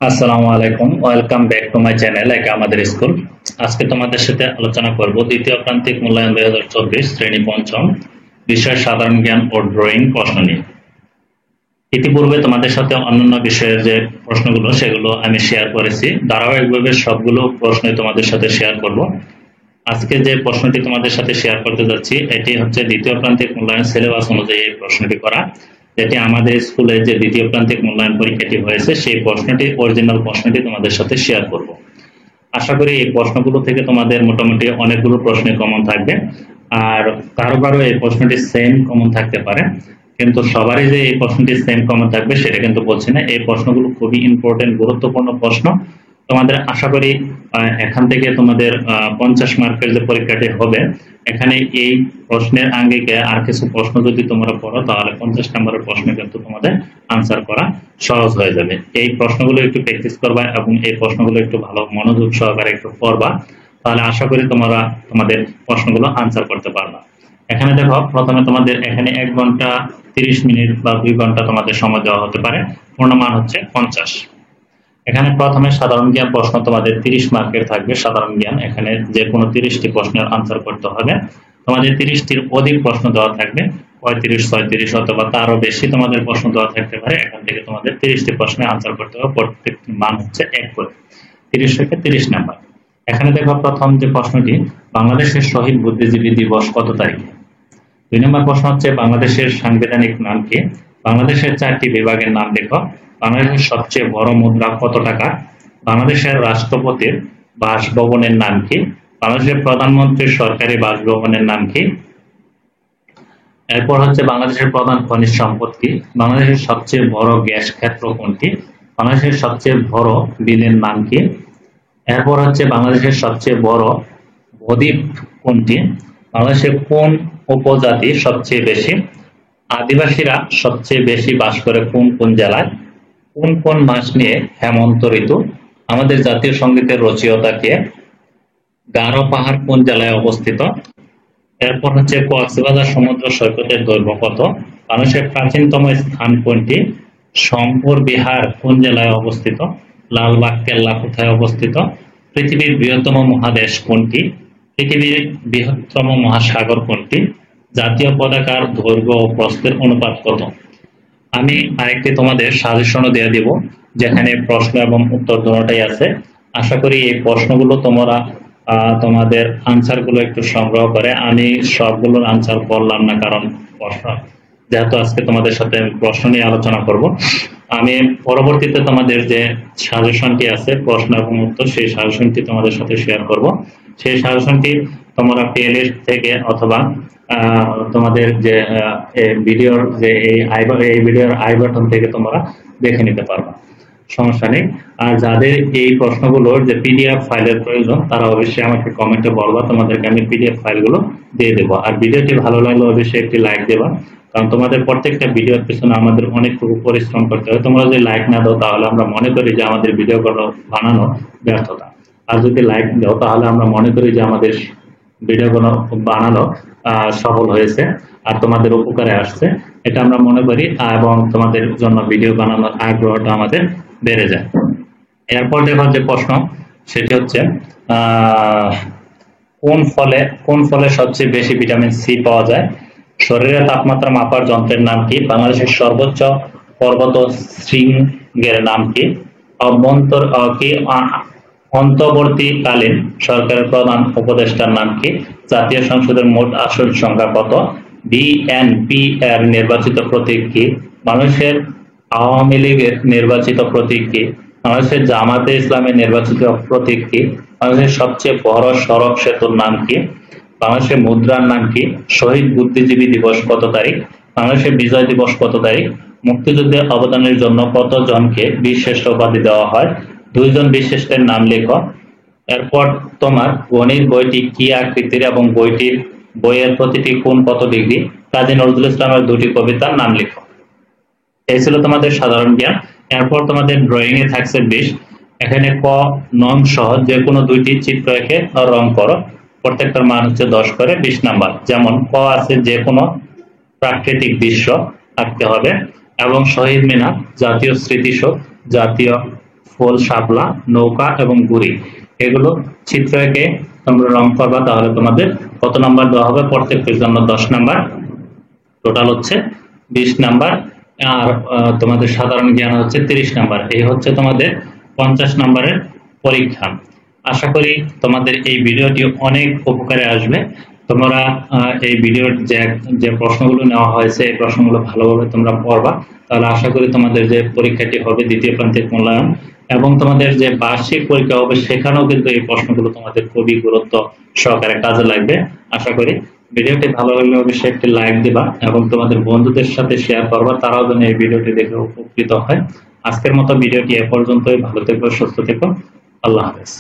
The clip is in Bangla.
আসসালামু আলাইকুম, welcome back to my channel একা আমাদের স্কুল। আজকে তোমাদের সাথে আলোচনা করব দ্বিতীয় প্রান্তিক মূল্যায়ন 2024 শ্রেণী পঞ্চম, বিষয় সাধারণ জ্ঞান ও ড্রয়িং প্রশ্ন নিয়ে। ইতিপূর্বে তোমাদের সাথে অন্যান্য বিষয়ের যে প্রশ্নগুলো সেগুলো আমি শেয়ার করেছি, ধারাবাহিকভাবে সবগুলো প্রশ্নই তোমাদের সাথে শেয়ার করব। আজকে যে প্রশ্নটি তোমাদের সাথে শেয়ার করতে যাচ্ছি এটি হচ্ছে দ্বিতীয় প্রান্তিক মূল্যায়ন সিলেবাস অনুযায়ী এই প্রশ্নটি করা, যেটি আমাদের স্কুলে যে দ্বিতীয় প্রান্তিক মূল্যায়ন পরীক্ষাটি হয়েছে সেই প্রশ্নটি, অরিজিনাল প্রশ্নটি তোমাদের সাথে শেয়ার করব। আশা করি এই প্রশ্নগুলো থেকে তোমাদের মোটামুটি অনেকগুলো প্রশ্ন কমন থাকবে, আর কারো কারো এই প্রশ্নটি সেম কমন থাকতে পারে, কিন্তু সবারই যে এই প্রশ্নটি সেম কমন থাকবে সেটা কিন্তু বলছি না। এই প্রশ্নগুলো খুবই ইম্পর্টেন্ট, গুরুত্বপূর্ণ প্রশ্ন। তোমাদের আশা করি এখান থেকে তোমাদের 50 মার্কের যে পরীক্ষাটি হবে, এখানে এই প্রশ্নের আঙ্গিকে আর কিছু প্রশ্ন যদি তোমরা পড়ো তাহলে 50 নম্বরের প্রশ্ন কিন্তু তোমাদের আনসার করা সহজ হয়ে যাবে। এই প্রশ্নগুলো একটু প্র্যাকটিস করবা এবং এই প্রশ্নগুলো একটু ভালো মনোযোগ সহকারে একটু পড়বা, তাহলে আশা করি তোমরা তোমাদের প্রশ্নগুলো আনসার করতে পারবা। এখানে দেখো, প্রথমে তোমাদের এখানে 1 ঘন্টা 30 মিনিট বা 2 ঘন্টা তোমাদের সময় দেওয়া হতে পারে, পূর্ণমান হচ্ছে 50। এখানে প্রথমে সাধারণ জ্ঞান প্রশ্ন তোমাদের 30 মার্কের থাকবে। সাধারণ জ্ঞান এখানে যে কোনো 30টি প্রশ্নের আনসার করতে হবে। তোমাদের 30টির অধিক প্রশ্ন দেওয়া থাকবে, 35, 36 অথবা তারও বেশি তোমাদের প্রশ্ন দেওয়া থাকতে পারে। এখান থেকে তোমাদের 30টি প্রশ্নের আনসার করতে হবে, প্রত্যেকটি মান হচ্ছে 1 করে, 30 থেকে 30 নাম্বার। এখানে দেখো প্রথম যে প্রশ্নটি, বাংলাদেশের শহীদ বুদ্ধিজীবী দিবস কত তারিখে? 2 নম্বর প্রশ্ন হচ্ছে বাংলাদেশের সাংবিধানিক নাম কি? বাংলাদেশের 4টি বিভাগের নাম লেখো। বাংলাদেশের সবচেয়ে বড় মুদ্রা কত টাকা? বাংলাদেশের রাষ্ট্রপতির বাসভবনের নাম কি? বাংলাদেশের প্রধানমন্ত্রীর সরকারি বাসভবনের নাম কি? এরপর হচ্ছে বাংলাদেশের প্রধান খনিজ সম্পদ কি? বাংলাদেশের সবচেয়ে বড় গ্যাস ক্ষেত্র কোনটি? বাংলাদেশের সবচেয়ে বড় বিলের নাম কি? এরপর হচ্ছে বাংলাদেশের সবচেয়ে বড় বদ্বীপ কোনটি? বাংলাদেশের কোন উপজাতি সবচেয়ে বেশি? আদিবাসীরা সবচেয়ে বেশি বাস করে কোন কোন জেলায়? কোন কোন মাস নিয়ে হেমন্ত ঋতু? আমাদের জাতীয় সঙ্গীতের রচয়িতা কে? গারো পাহাড় কোন জেলায় অবস্থিত? এরপর হচ্ছে কক্সবাজার সমুদ্র সৈকতের দৈর্ঘ্য কত? বাংলাদেশের প্রাচীনতম স্থান কোনটি? শঙ্কর বিহার কোন জেলায় অবস্থিত? লালবাগ কেল্লা কোথায় অবস্থিত? পৃথিবীর বৃহত্তম মহাদেশ কোনটি? পৃথিবীর বৃহত্তম মহাসাগর কোনটি? জাতীয় পতাকার দৈর্ঘ্য ও প্রস্থের অনুপাত কত? আমি আরেকটি তোমাদের সাজেশনও দিয়ে দিব, যেখানে প্রশ্ন এবং উত্তর দুটোটাই আছে। আশা করি এই প্রশ্নগুলো তোমরা তোমাদের আনসার গুলো একটু সংগ্রহ করে, আমি সবগুলোর আনসার করলাম না, কারণ প্রশ্ন যেহেতু আজকে তোমাদের সাথে প্রশ্ন নিয়ে আলোচনা করব, আমি পরবর্তীতে তোমাদের যে সাজেশনটি আছে প্রশ্ন এবং উত্তর, সেই সাজেশনটি তোমাদের সাথে শেয়ার করব। সেই সাজেশনটি তোমরা প্লেলিস্ট থেকে অথবা তোমাদের যে ভিডিওর যে এই ভিডিওর আই বাটন থেকে তোমরা দেখে নিতে পারবা, সমস্যা নেই। আর যাদের এই প্রশ্নগুলোর যে পিডিএফ ফাইলের প্রয়োজন তারা অবশ্যই আমাকে কমেন্টে বলবা, তোমাদেরকে আমি পিডিএফ ফাইলগুলো দিয়ে দেবো। আর ভিডিওটি ভালো লাগলে অবশ্যই একটি লাইক দেবা, কারণ তোমাদের প্রত্যেকটা ভিডিওর পিছনে আমাদের অনেক পরিশ্রম করতে হয়। তোমরা যদি লাইক না দাও তাহলে আমরা মনে করি যে আমাদের ভিডিওগুলো বানানো ব্যর্থতা, আর যদি লাইক দাও তাহলে আমরা মনে করি যে আমাদের ভিডিওগুলো বানানো সফল হয়েছে আর তোমাদের উপকারে আসছে, এটা আমরা মনে করি, এবং তোমাদের জন্য ভিডিও বানানোর আগ্রহটা আমাদের বেড়ে যায়। এরপর দেখার যে প্রশ্ন সেটি হচ্ছে কোন ফলে সবচেয়ে বেশি ভিটামিন সি পাওয়া যায়? শরীরের তাপমাত্রা মাপার যন্ত্রের নাম কি? বাংলাদেশের সর্বোচ্চ পর্বত শৃঙ্গের নাম কি? অন্তর্বর্তীকালীন সরকারের প্রধান উপদেষ্টার নাম কি? জাতীয় সংসদের মোট আসন সংখ্যা কত? বিএনপি এর নির্বাচিত প্রতীক কি? বাংলাদেশের আওয়ামী লীগের নির্বাচিত প্রতীক কি? বাংলাদেশের জামাতে ইসলামের নির্বাচিত প্রতীক কি? বাংলাদেশের সবচেয়ে বড় সড়ক সেতুর নাম কি? বাংলাদেশের মুদ্রার নাম কি? শহীদ বুদ্ধিজীবী দিবস কত তারিখ? বাংলাদেশের বিজয় দিবস কত তারিখ? মুক্তিযুদ্ধে অবদানের জন্য কত জনকে বীরশ্রেষ্ঠ উপাধি দেওয়া হয়? 2 জন বীরশ্রেষ্ঠের নাম লেখো। এরপর তোমার গণিত বইটি কি আকৃতির এবং বইয়ের প্রতিটি কোণ কত ডিগ্রি? কাজী নজরুল ইসলামের 2টি কবিতার নাম লেখো। এই ছিল তোমাদের সাধারণ জ্ঞান। এরপর তোমাদের ড্রয়িং এ থাকছে 20। এখানে ক নং সহ যে কোনো 2টি চিত্র এঁকে রং করো, প্রত্যেকটার মান হচ্ছে 10 করে, 20 নাম্বার। যেমন ক আছে যে কোনো প্রাকৃতিক দৃশ্য আঁকতে হবে, এবং শহীদ মিনার, জাতীয় স্মৃতিসৌধ, জাতীয় ফুল, শাপলা, নৌকা এবং গুড়ি, এগুলো চিত্র এঁকে তোমরা রং করবা। তাহলে তোমাদের কত নাম্বার দেওয়া হবে? প্রত্যেকটির জন্য 10 নাম্বার, টোটাল হচ্ছে 20 নাম্বার। আর তোমাদের সাধারণ জ্ঞান হচ্ছে 30 নাম্বার। এই হচ্ছে তোমাদের 50 নাম্বারের পরীক্ষা। আশা করি তোমাদের এই ভিডিওটি অনেক উপকারে আসবে। তোমরা এই ভিডিওর যে প্রশ্নগুলো নেওয়া হয়েছে এই প্রশ্নগুলো ভালোভাবে তোমরা পড়বা, তাহলে আশা করি তোমাদের যে পরীক্ষাটি হবে দ্বিতীয় প্রান্তিক মূল্যায়ন এবং তোমাদের যে বার্ষিক পরীক্ষা হবে সেখানেও কিন্তু এই প্রশ্নগুলো তোমাদের খুবই গুরুত্ব সহকারে কাজে লাগবে। আশা করি ভিডিওটি ভালো লাগলে অবশ্যই একটি লাইক দিবা এবং তোমাদের বন্ধুদের সাথে শেয়ার করবা, তারাও যেন এই ভিডিওটি দেখে উপকৃত হয়। আজকের মতো ভিডিওটি এ পর্যন্তই। ভালো থেকো, সুস্থ থেকো, আল্লাহ হাফেজ।